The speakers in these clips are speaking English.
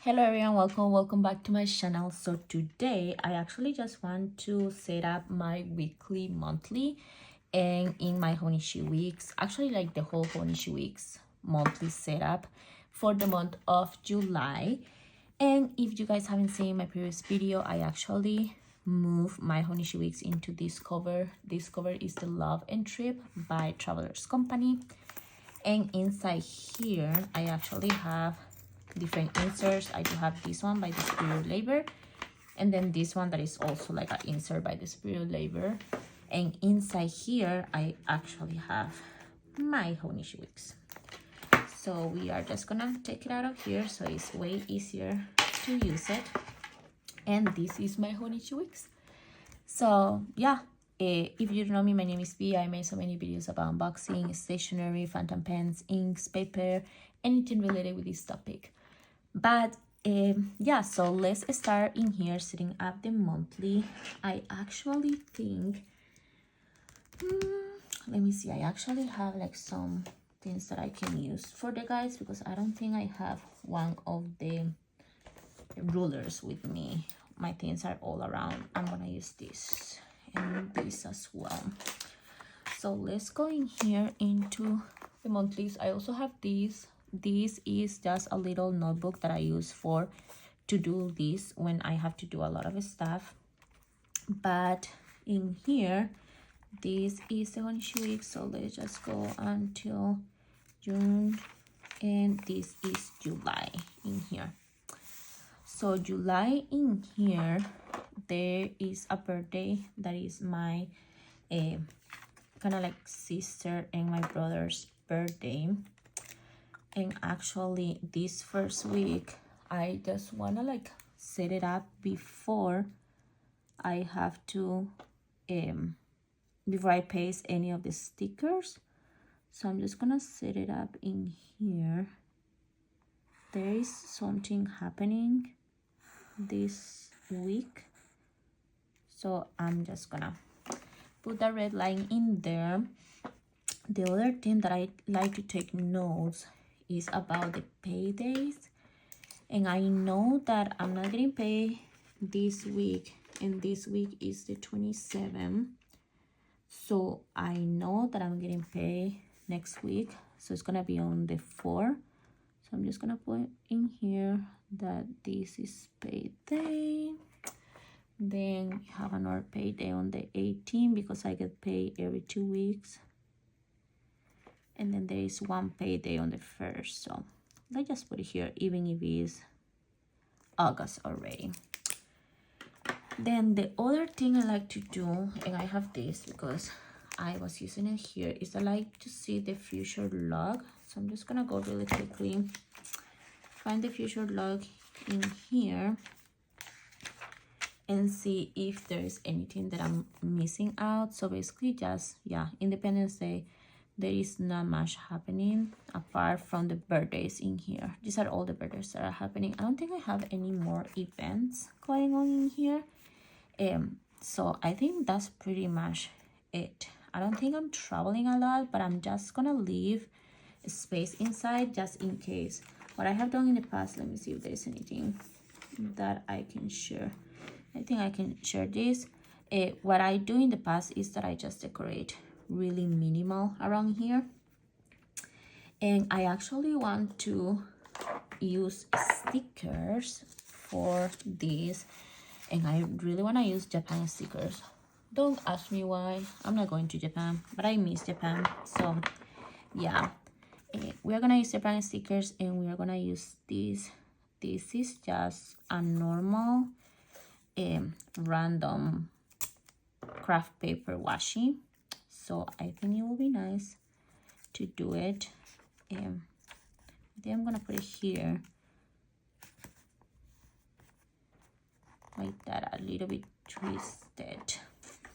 Hello everyone, welcome back to my channel. So today I actually just want to set up my weekly, monthly, and in my Hobonichi weeks, actually like the whole Hobonichi weeks monthly setup for the month of July. And if you guys haven't seen my previous video, I actually moved my Hobonichi weeks into this cover. This cover is the Love and Trip by Travelers Company, and inside here I actually have different inserts. I do have this one by the Superior Labor, and then this one that is also like an insert by the Superior Labor. And inside here I actually have my Hobonichi wigs. So we are just gonna take it out of here so it's way easier to use it. And this is my Hobonichi wigs. So yeah, if you don't know me, my name is V. I made so many videos about unboxing, stationery, fountain pens, inks, paper, anything related with this topic. But yeah, so let's start in here setting up the monthly. I actually think let me see, I actually have like some things that I can use for the guys, because I don't think I have one of the rulers with me. My things are all around. I'm gonna use this and this as well. So let's go in here into the monthlies. I also have these. This is just a little notebook that I use to do this when I have to do a lot of stuff. But in here, this is the Hobonichi week, so let's just go until June, and this is July in here. So July in here, there is a birthday that is my kind of like sister and my brother's birthday. And actually this first week I just want to like set it up before I have to before I paste any of the stickers. So I'm just gonna set it up in here. There is something happening this week, so I'm just gonna put the red line in there. The other thing that I like to take notes is about the paydays, and I know that I'm not getting paid this week, and this week is the 27th, so I know that I'm getting paid next week, so it's gonna be on the 4th. So I'm just gonna put in here that this is payday. Then you have another payday on the 18th, because I get paid every 2 weeks. And then there is one payday on the 1st, so let's just put it here, even if it is August already. Then the other thing I like to do, and I have this because I was using it here, is I like to see the future log. So I'm just gonna go really quickly, find the future log in here, and see if there's anything that I'm missing out. So basically just, yeah, Independence Day, there is not much happening apart from the birthdays in here. These are all the birthdays that are happening. I don't think I have any more events going on in here. So I think that's pretty much it. I don't think I'm traveling a lot, but I'm just gonna leave space inside just in case. What I have done in the past, let me see if there's anything that I can share. I think I can share this. What I do in the past is that I just decorate really minimal around here, and I actually want to use stickers for this, and I really want to use Japan stickers. Don't ask me why. I'm not going to Japan, but I miss Japan. So yeah, we're gonna use Japan stickers, and we're gonna use this. This is just a normal random craft paper washi, so I think it will be nice to do it. Then I'm gonna put it here like that, a little bit twisted,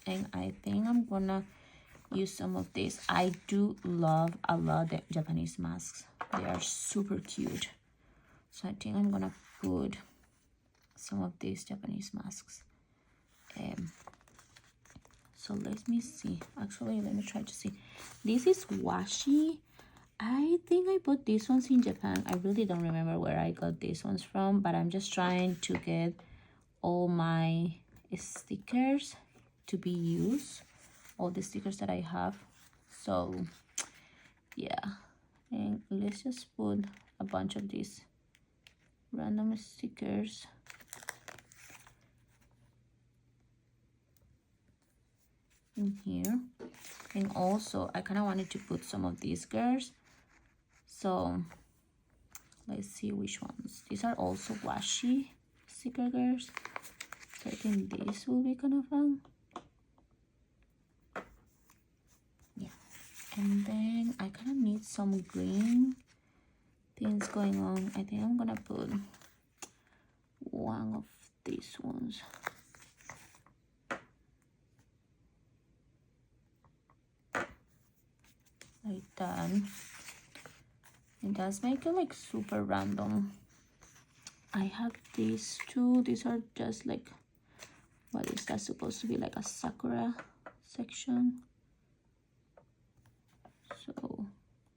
and I think I'm gonna use some of this. I do love a lot the Japanese masks. They are super cute, so I think I'm gonna put some of these Japanese masks. So let me see. Actually, let me try to see. This is washi. I think I bought these ones in Japan. I really don't remember where I got these ones from, but I'm just trying to get all my stickers to be used, all the stickers that I have. So yeah, and let's just put a bunch of these random stickers in here. And also I kind of wanted to put some of these girls, so let's see which ones. These are also washi sticker girls, so I think this will be kind of fun. Yeah, and then I kind of need some green things going on. I think I'm gonna put one of these ones. Like that. It does make it like super random. I have these two. These are just like, what is that supposed to be, like a sakura section? So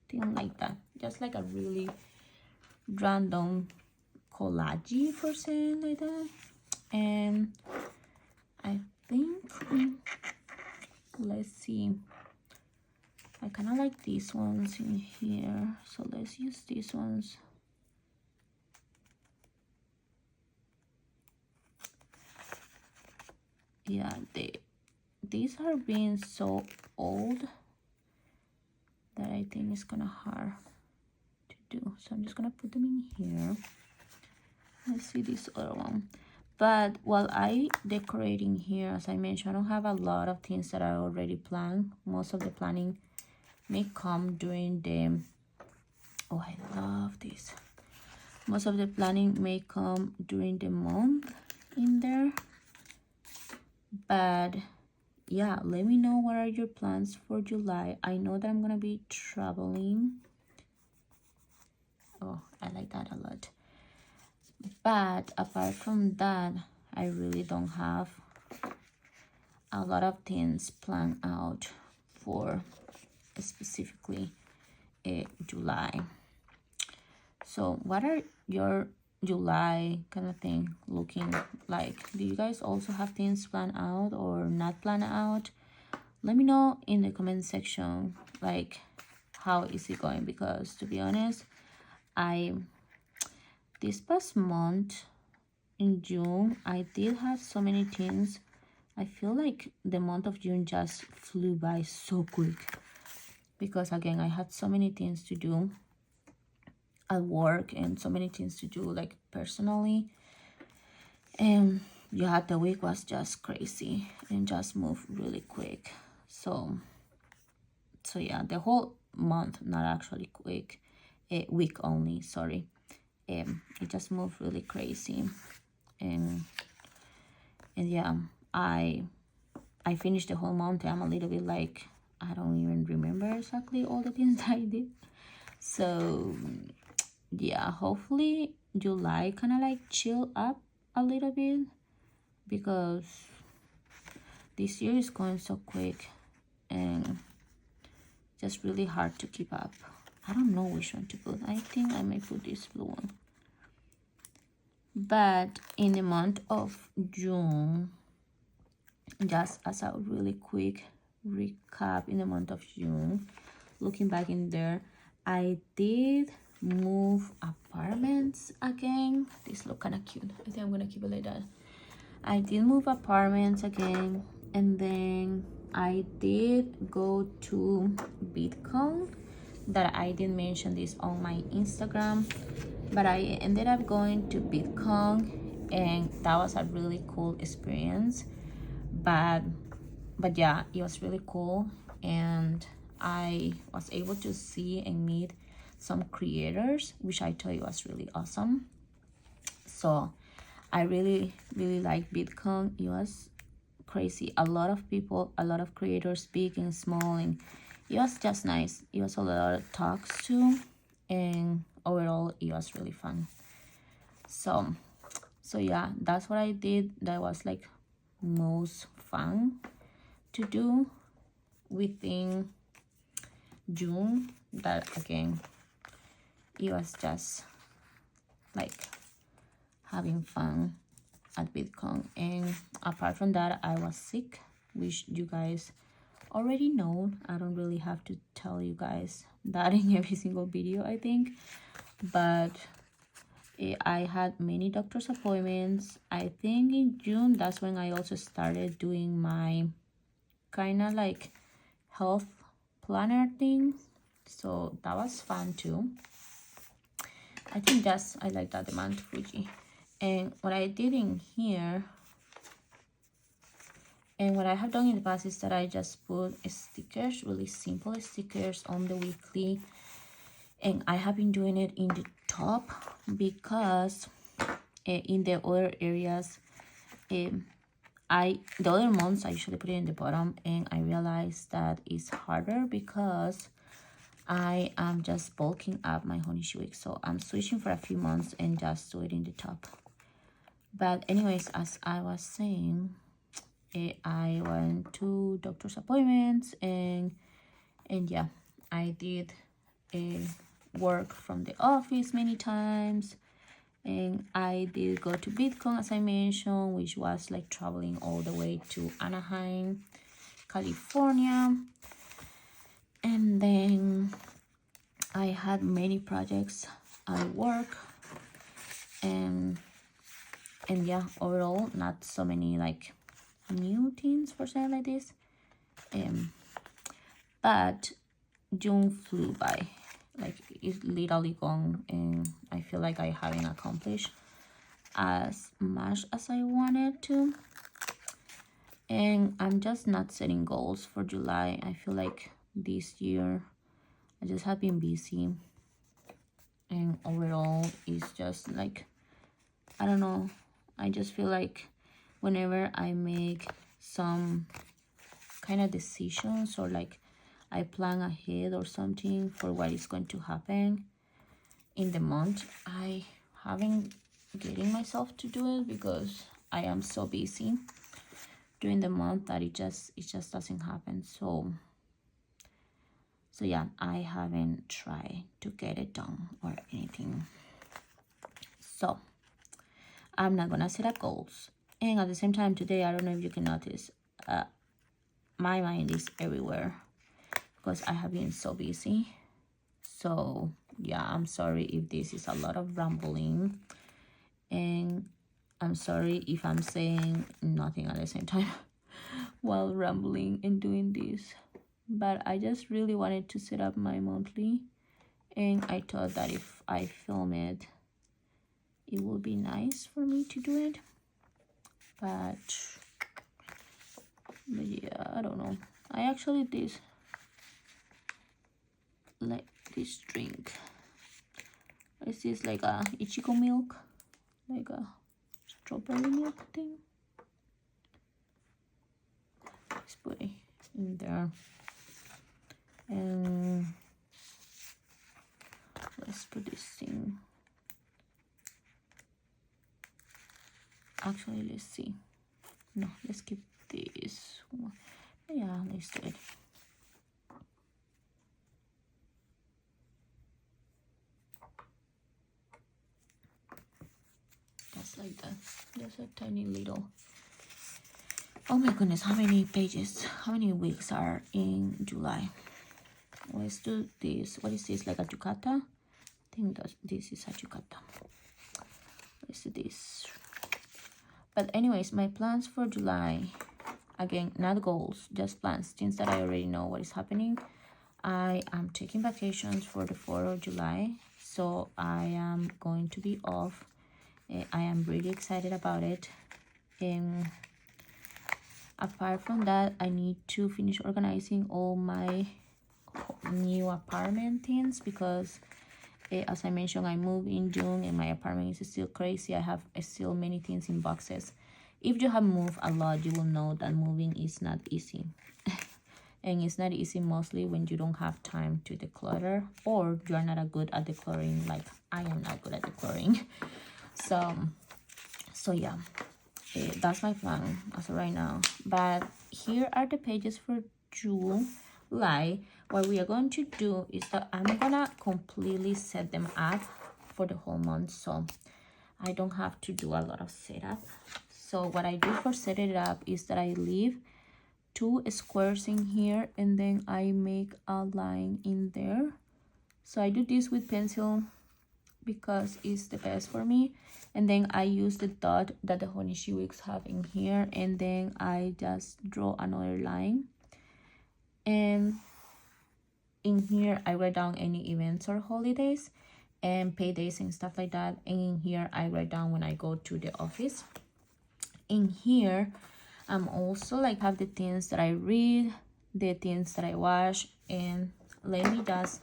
thing like that, just like a really random collage for saying like that. And I think let's see, I kind of like these ones in here, so let's use these ones. Yeah, these are being so old that I think it's kind of hard to do, so I'm just gonna put them in here. Let's see this other one. But while I decorating here, as I mentioned, I don't have a lot of things that I already planned. Most of the planning may come during the, oh, I love this. Most of the planning may come during the month in there. But yeah, let me know what are your plans for July. I know that I'm gonna be traveling. Oh, I like that a lot. But apart from that, I really don't have a lot of things planned out for specifically July. So what are your July kind of thing looking like? Do you guys also have things planned out or not planned out? Let me know in the comment section, like, how is it going? Because to be honest, this past month in June, I did have so many things. I feel like the month of June just flew by so quick, because again, I had so many things to do at work and so many things to do like personally. And yeah, the week was just crazy and just moved really quick. So yeah, the whole month, not actually quick, a week only, sorry. It just moved really crazy. And yeah, I finished the whole month. I'm a little bit like, I don't even remember exactly all the things I did. So yeah, hopefully July kind of like chill up a little bit, because this year is going so quick and just really hard to keep up. I don't know which one to put. I think I may put this blue one. But in the month of June, just as a really quick recap, in the month of June, looking back in there, I did move apartments again. These look kind of cute. I think I'm gonna keep it like that. I did move apartments again, and then I did go to BitCon. That I didn't mention this on my Instagram, but I ended up going to BitCon, and that was a really cool experience. But yeah, it was really cool, and I was able to see and meet some creators, which I thought it was really awesome. So I really like BitCon. It was crazy. A lot of people, a lot of creators, big and small, and it was just nice. It was a lot of talks too, and overall it was really fun. So yeah, that's what I did. That was like most fun to do within June, that again, it was just like having fun at VidCon. And apart from that, I was sick, which you guys already know. I don't really have to tell you guys that in every single video, I think. But I had many doctor's appointments. I think in June, that's when I also started doing my kind of like health planner thing. So that was fun too. I think I like that, the Mount Fuji. And what I did in here, and what I have done in the past, is that I just put stickers, really simple stickers on the weekly. And I have been doing it in the top because in the other areas, the other months I usually put it in the bottom, and I realized that it's harder because I am just bulking up my Hobonichi week. So I'm switching for a few months and just do it in the top. But anyways, as I was saying, I went to doctor's appointments, and yeah, I did work from the office many times, and I did go to VidCon, as I mentioned, which was like traveling all the way to Anaheim, California. And then I had many projects at work, and yeah, overall not so many like new things for saying like this. But June flew by, like it's literally gone, and I feel like I haven't accomplished as much as I wanted to. And I'm just not setting goals for July. I feel like this year I just have been busy, and overall it's just like, I don't know, I just feel like whenever I make some kind of decisions, or like I plan ahead or something for what is going to happen in the month, I haven't getting myself to do it because I am so busy during the month that it just doesn't happen. So yeah, I haven't tried to get it done or anything. So I'm not gonna set up goals. And at the same time today, I don't know if you can notice, my mind is everywhere because I have been so busy. So yeah, I'm sorry if this is a lot of rambling, and I'm sorry if I'm saying nothing at the same time while rambling and doing this. But I just really wanted to set up my monthly, and I thought that if I film it, it will be nice for me to do it. But yeah, I don't know. I actually did like this drink. Is this like a Ichigo milk, like a strawberry milk thing? Let's put it in there, and let's put this thing. Actually, let's see. No, let's keep this one. Yeah, let's do it. Just like that. Just a tiny little. Oh my goodness, how many pages, how many weeks are in July? Let's do this. What is this, like a yukata? I think that this is a yukata. Let's do this. But anyways, my plans for July, again, not goals, just plans, things that I already know what is happening. I am taking vacations for the 4th of July, so I am going to be off. I am really excited about it. And apart from that, I need to finish organizing all my new apartment things because as I mentioned, I moved in June and my apartment is still crazy. I have still many things in boxes. If you have moved a lot, you will know that moving is not easy. And it's not easy mostly when you don't have time to declutter, or you are not good at decluttering like I am not good at decluttering. So yeah, that's my plan as of right now. But here are the pages for June. lie, what we are going to do is that I'm gonna completely set them up for the whole month, so I don't have to do a lot of setup. So what I do for setting it up is that I leave 2 squares in here and then I make a line in there. So I do this with pencil because it's the best for me, and then I use the dot that the Hobonichi wigs have in here, and then I just draw another line, and in here I write down any events or holidays and paydays and stuff like that, and in here I write down when I go to the office. In here I'm also like have the things that I read, the things that I watch, and let me just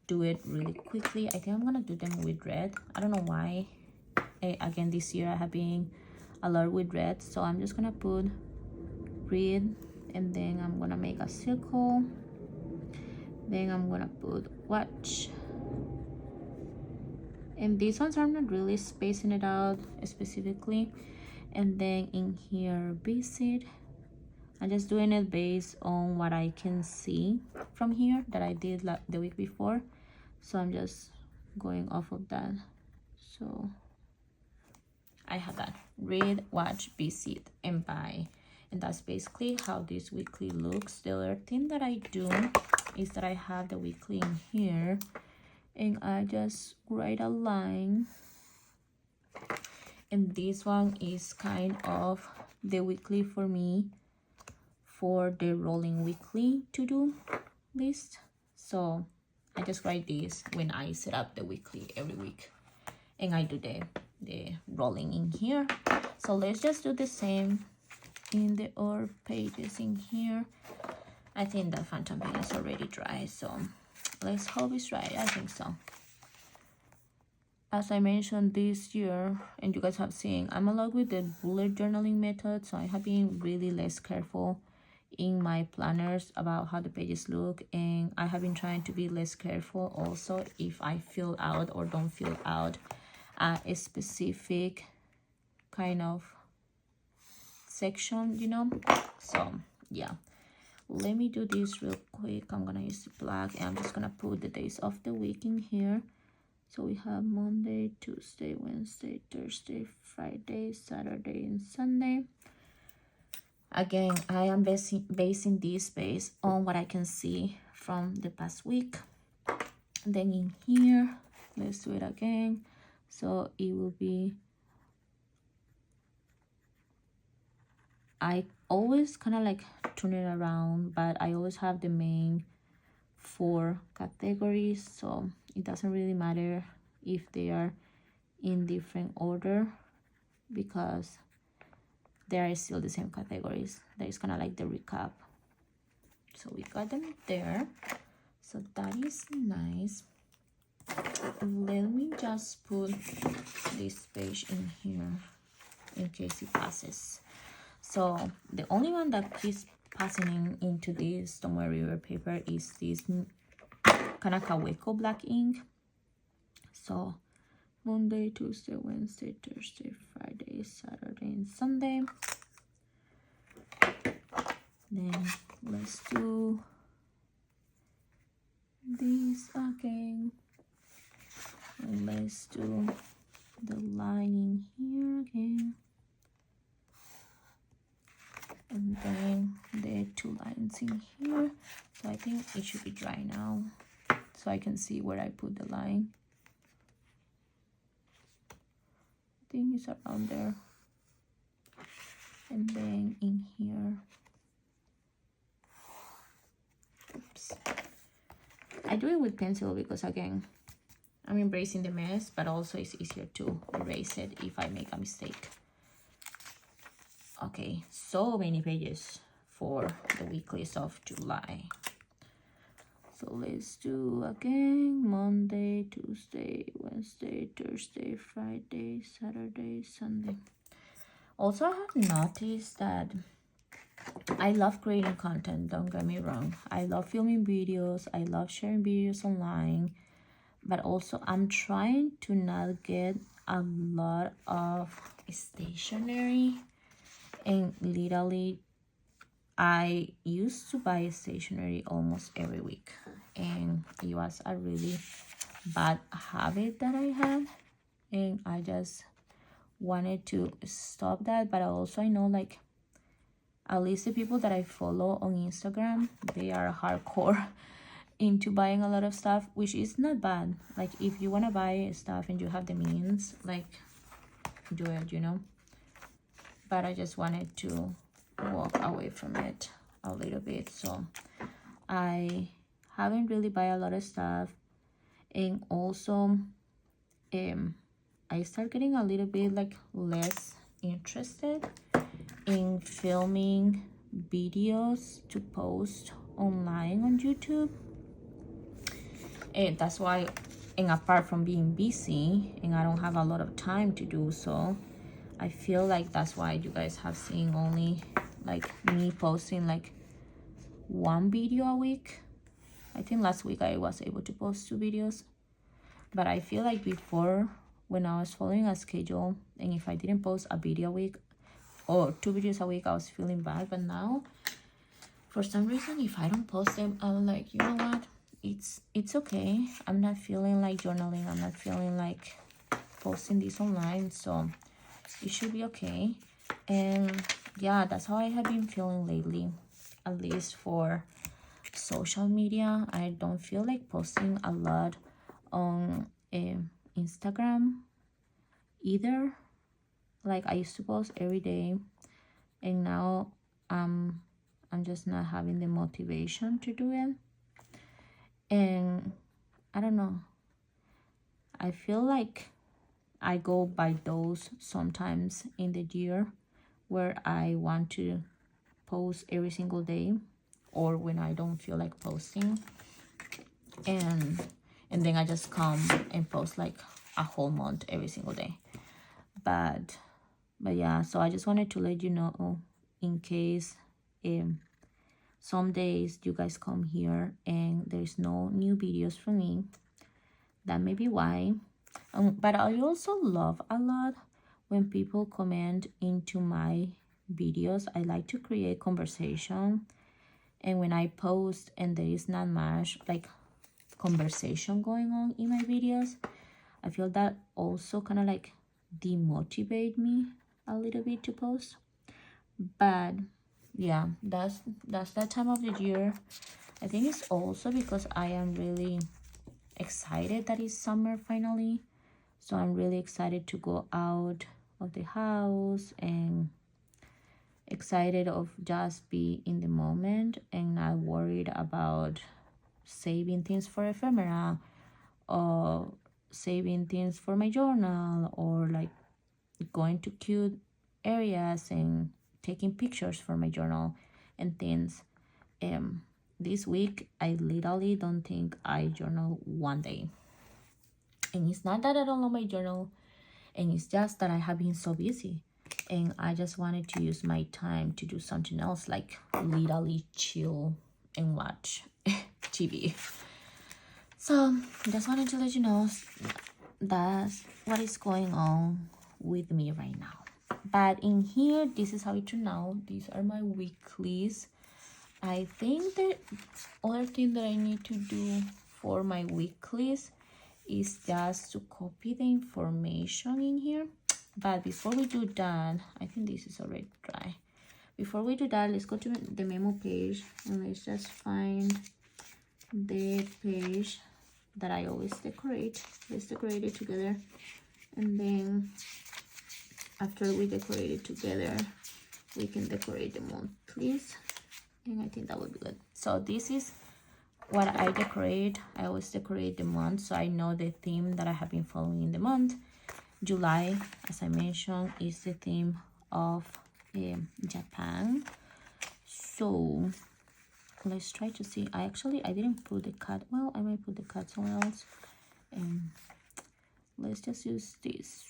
do it really quickly. I think I'm gonna do them with red. I don't know why. Again, this year I have been a lot with red, so I'm just gonna put read, and then I'm gonna make a circle, then I'm gonna put watch, and these ones I'm not really spacing it out specifically. And then in here visit, I'm just doing it based on what I can see from here that I did like the week before, so I'm just going off of that. So I have that read, watch, visit, and buy, and that's basically how this weekly looks. The other thing that I do is that I have the weekly in here and I just write a line, and this one is kind of the weekly for me for the rolling weekly to do list. So I just write this when I set up the weekly every week, and I do the rolling in here. So let's just do the same in the other pages in here. I think that phantom pen is already dry, so let's hope it's dry. I think so. As I mentioned this year, and you guys have seen, I'm in love with the bullet journaling method, so I have been really less careful in my planners about how the pages look, and I have been trying to be less careful also if I fill out or don't fill out a specific kind of section, you know. So yeah, let me do this real quick. I'm gonna use the black, and I'm just gonna put the days of the week in here. So we have Monday, Tuesday, Wednesday, Thursday, Friday, Saturday, and Sunday. Again, I am basing this based on what I can see from the past week. Then in here, let's do it again. So it will be, I always kind of like turn it around, but I always have the main 4 categories, so it doesn't really matter if they are in different order because they are still the same categories. That is kind of like the recap. So we got them there, so that is nice. Let me just put this page in here in case it passes. So the only one that keeps passing into this Tomoe River paper is this Kanakaweko black ink. So Monday, Tuesday, Wednesday, Thursday, Friday, Saturday, and Sunday. Then let's do this again. And let's do the line in here again. And then the 2 lines in here. So I think it should be dry now, so I can see where I put the line. I think it's around there. And then in here, oops, I do it with pencil because again, I'm embracing the mess, but also it's easier to erase it if I make a mistake. Okay, so many pages for the weeklies of July. So let's do again Monday, Tuesday, Wednesday, Thursday, Friday, Saturday, Sunday. Also, I have noticed that I love creating content, don't get me wrong. I love filming videos, I love sharing videos online, but also I'm trying to not get a lot of stationery and literally I used to buy stationery almost every week, and it was a really bad habit that I had, and I just wanted to stop that. But also I know, like, at least the people that I follow on Instagram, they are hardcore into buying a lot of stuff, which is not bad. Like, if you want to buy stuff and you have the means, like, do it, you know. But I just wanted to walk away from it a little bit, so I haven't really buy a lot of stuff. And also I start getting a little bit like less interested in filming videos to post online on YouTube. And that's why, and apart from being busy and I don't have a lot of time to do so, I feel like that's why you guys have seen only like me posting like one video a week. I think last week I was able to post 2 videos, but I feel like before, when I was following a schedule, and if I didn't post a video a week or 2 videos a week, I was feeling bad. But now, for some reason, if I don't post them, I'm like, you know what, it's okay. I'm not feeling like journaling, I'm not feeling like posting this online, so it should be okay. And yeah, that's how I have been feeling lately, at least for social media. I don't feel like posting a lot on Instagram either. Like, I used to post every day, and now I'm just not having the motivation to do it. And I don't know, I feel like I go by those sometimes in the year where I want to post every single day, or when I don't feel like posting, and then I just come and post like a whole month every single day. But yeah, so I just wanted to let you know, in case some days you guys come here and there's no new videos from me, that may be why. But I also love a lot when people comment into my videos. I like to create conversation, and when I post and there is not much like conversation going on in my videos, I feel that also kind of like demotivate me a little bit to post. But yeah, that's that time of the year. I think it's also because I am really excited that it's summer finally. So I'm really excited to go out of the house, and excited of just be in the moment and not worried about saving things for ephemera, or saving things for my journal, or like going to cute areas and taking pictures for my journal and things. This week I literally don't think I journal one day, and it's not that I don't love my journal, and it's just that I have been so busy, and I just wanted to use my time to do something else, like literally chill and watch TV. So just wanted to let you know that's what is going on with me right now. But in here, this is how it turned out. These are my weeklies. I think the other thing that I need to do for my weeklies is just to copy the information in here. But before we do that, I think this is already dry. Before we do that, let's go to the memo page, and let's just find the page that I always decorate. Let's decorate it together, and then after we decorate it together, we can decorate the monthlies, and I think that would be good. So this is what I decorate. I always decorate the month, so I know the theme that I have been following in the month. July, as I mentioned, is the theme of Japan. So let's try to see. I didn't put the cut. Well, I might put the cut somewhere else. Let's just use this.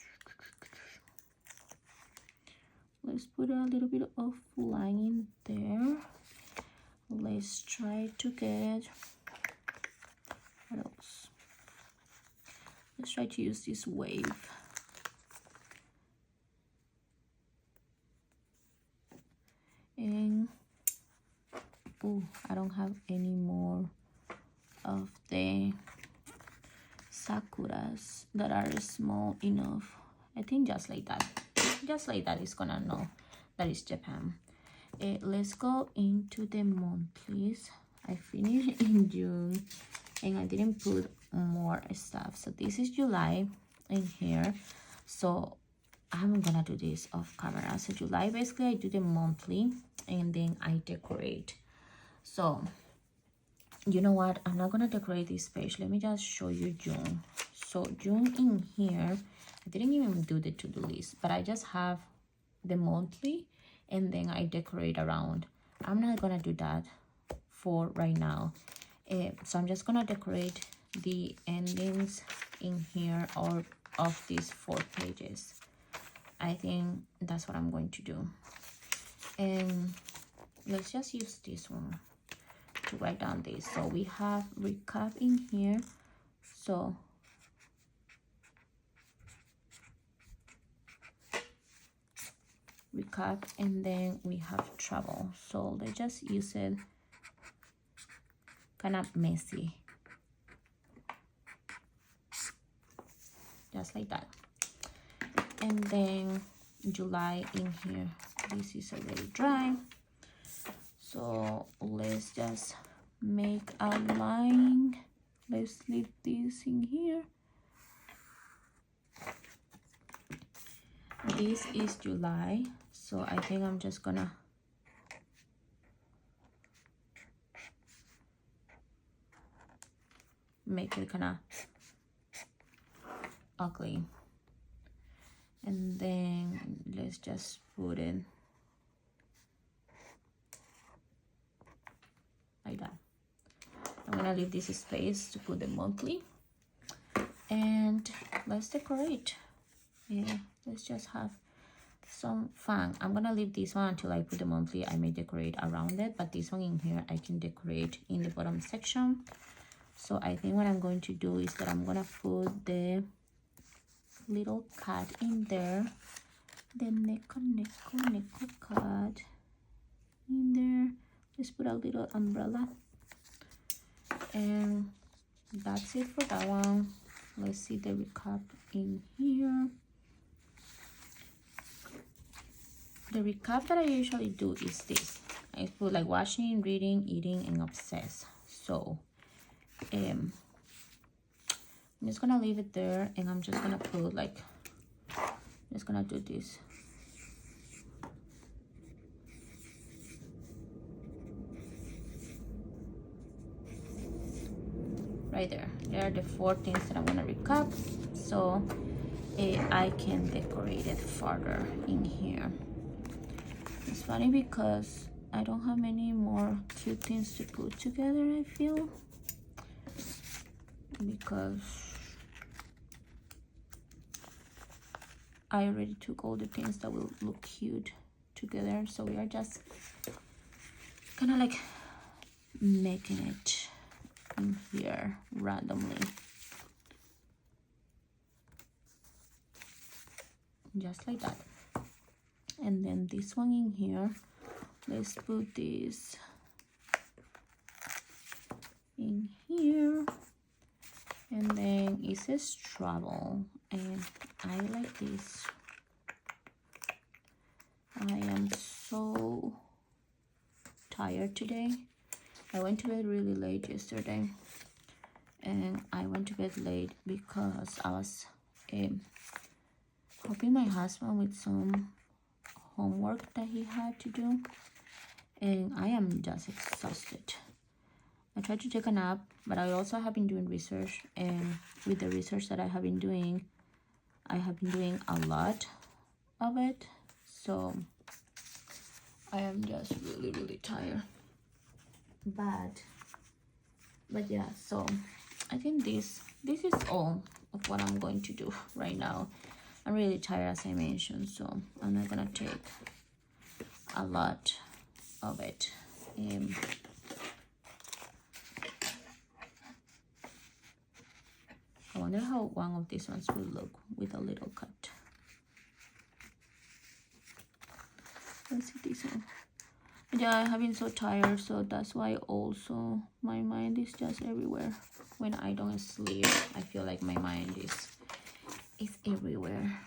Let's put a little bit of line in there. Let's try to get, what else? Let's try to use this wave. And Oh, I don't have any more of the sakuras that are small enough. I think just like that is gonna know that is Japan. Let's go into the monthlies. I finished in June and I didn't put more stuff, so this is July in here. So I'm gonna do this off camera. So July, basically I do the monthly and then I decorate. So you know what, I'm not gonna decorate this page. Let me just show you June. So June in here, I didn't even do the to-do list, but I just have the monthly and then I decorate around. I'm not gonna do that for right now. So I'm just gonna decorate the endings in here or of these 4 pages. I think that's what I'm going to do. And let's just use this one to write down this. So we have recap in here. So recap, and then we have travel. So let's just use it kind of messy, just like that. And then July in here, this is already dry, so let's just make a line. Let's leave this in here. This is July, so I think I'm just gonna make it kind of ugly, and then let's just put it like that. I'm gonna leave this space to put the monthly, and let's decorate. Yeah, let's just have some fun. I'm gonna leave this one until I put the monthly. I may decorate around it, but this one in here I can decorate in the bottom section. So I think what I'm going to do is that I'm gonna put the little cat in there, the neko cat in there. Let's put a little umbrella, and that's it for that one. Let's see the recap in here. The recap that I usually do is this. I put like watching, reading, eating, and obsess. So I'm just gonna leave it there, and I'm just gonna put like, I'm just gonna do this. Right there. There are the 4 things that I'm gonna recap, so I can decorate it further in here. It's funny because I don't have many more cute things to put together, I feel, because I already took all the things that will look cute together. So we are just kind of like making it in here randomly, just like that. And then this one in here, let's put this in here, and then it says travel, and I like this. I am so tired today. I went to bed really late yesterday, and I went to bed late because I was helping my husband with some homework that he had to do, and I am just exhausted. I tried to take a nap, but I also have been doing research, and with the research that I have been doing a lot of it, so I am just really tired. But yeah, so I think this is all of what I'm going to do right now. I'm really tired, as I mentioned, so I'm not gonna take a lot of it. I wonder how one of these ones will look with a little cut. Let's see this one. Yeah, I have been so tired, so that's why also my mind is just everywhere. When I don't sleep, I feel like my mind is everywhere.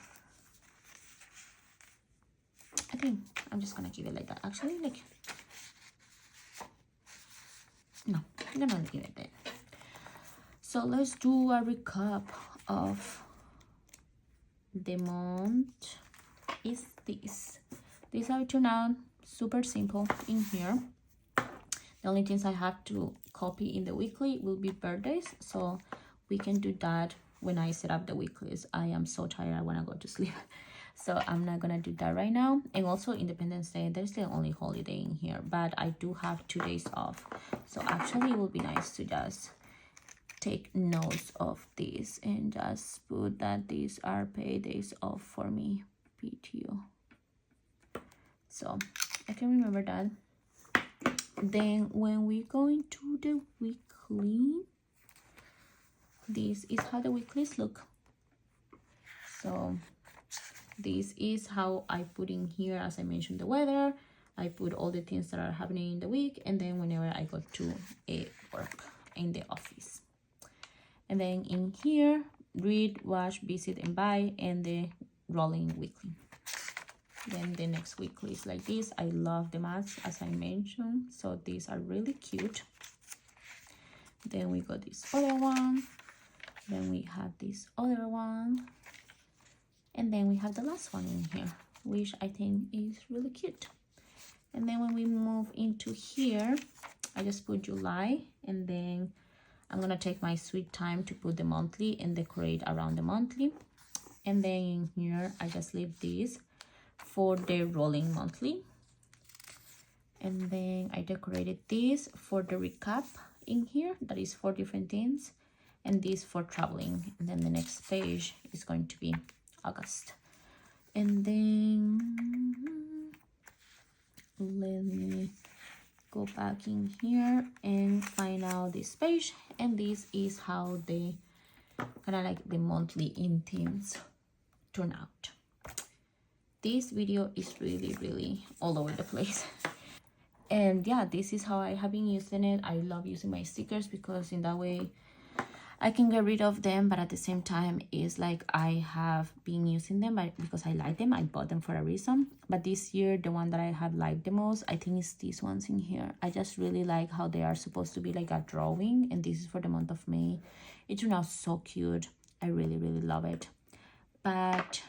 I think I'm just gonna keep it like that. Actually, like, no, I'm gonna leave it there. So let's do a recap of the month. Is this. These have turned out super simple in here. The only things I have to copy in the weekly will be birthdays, so we can do that when I set up the weeklies. I am so tired, I want to go to sleep. So I'm not gonna do that right now. And also Independence Day, there's the only holiday in here, but I do have 2 days off. So actually it would be nice to just take notes of this and just put that these are paid days off for me, PTO. So I can remember that. Then when we go into the weekly, this is how the weeklies look. So this is how I put in here, as I mentioned, the weather. I put all the things that are happening in the week, and then whenever I go to work in the office. And then in here, read, watch, visit, and buy, and the rolling weekly. Then the next weekly is like this. I love the masks, as I mentioned, so these are really cute. Then we got this other one. Then we have this other one. And then we have the last one in here, which I think is really cute. And then when we move into here, I just put July, and then I'm gonna take my sweet time to put the monthly and decorate around the monthly. And then in here, I just leave this for the rolling monthly. And then I decorated this for the recap in here, that is 4 different things, and this for traveling. And then the next page is going to be August. And then let me go back in here and find out this page, and this is how the kind of like the monthly in themes turn out. This video is really all over the place. And yeah, this is how I have been using it. I love using my stickers because in that way I can get rid of them, but at the same time it's like I have been using them because I like them. I bought them for a reason. But this year, the one that I have liked the most, I think, is these ones in here. I just really like how they are supposed to be like a drawing, and this is for the month of May. It turned out so cute. I really love it. But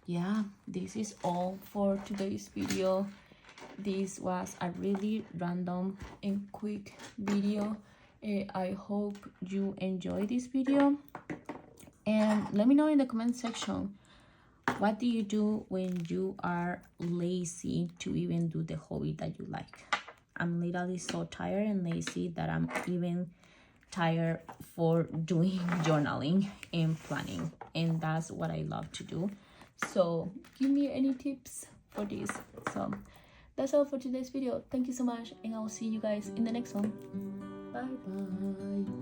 yeah, this is all for today's video. This was a really random and quick video. I hope you enjoy this video, and let me know in the comment section, what do you do when you are lazy to even do the hobby that you like? I'm literally so tired and lazy that I'm even tired for doing journaling and planning, and that's what I love to do. So give me any tips for this. So that's all for today's video. Thank you so much, and I will see you guys in the next one. Bye bye.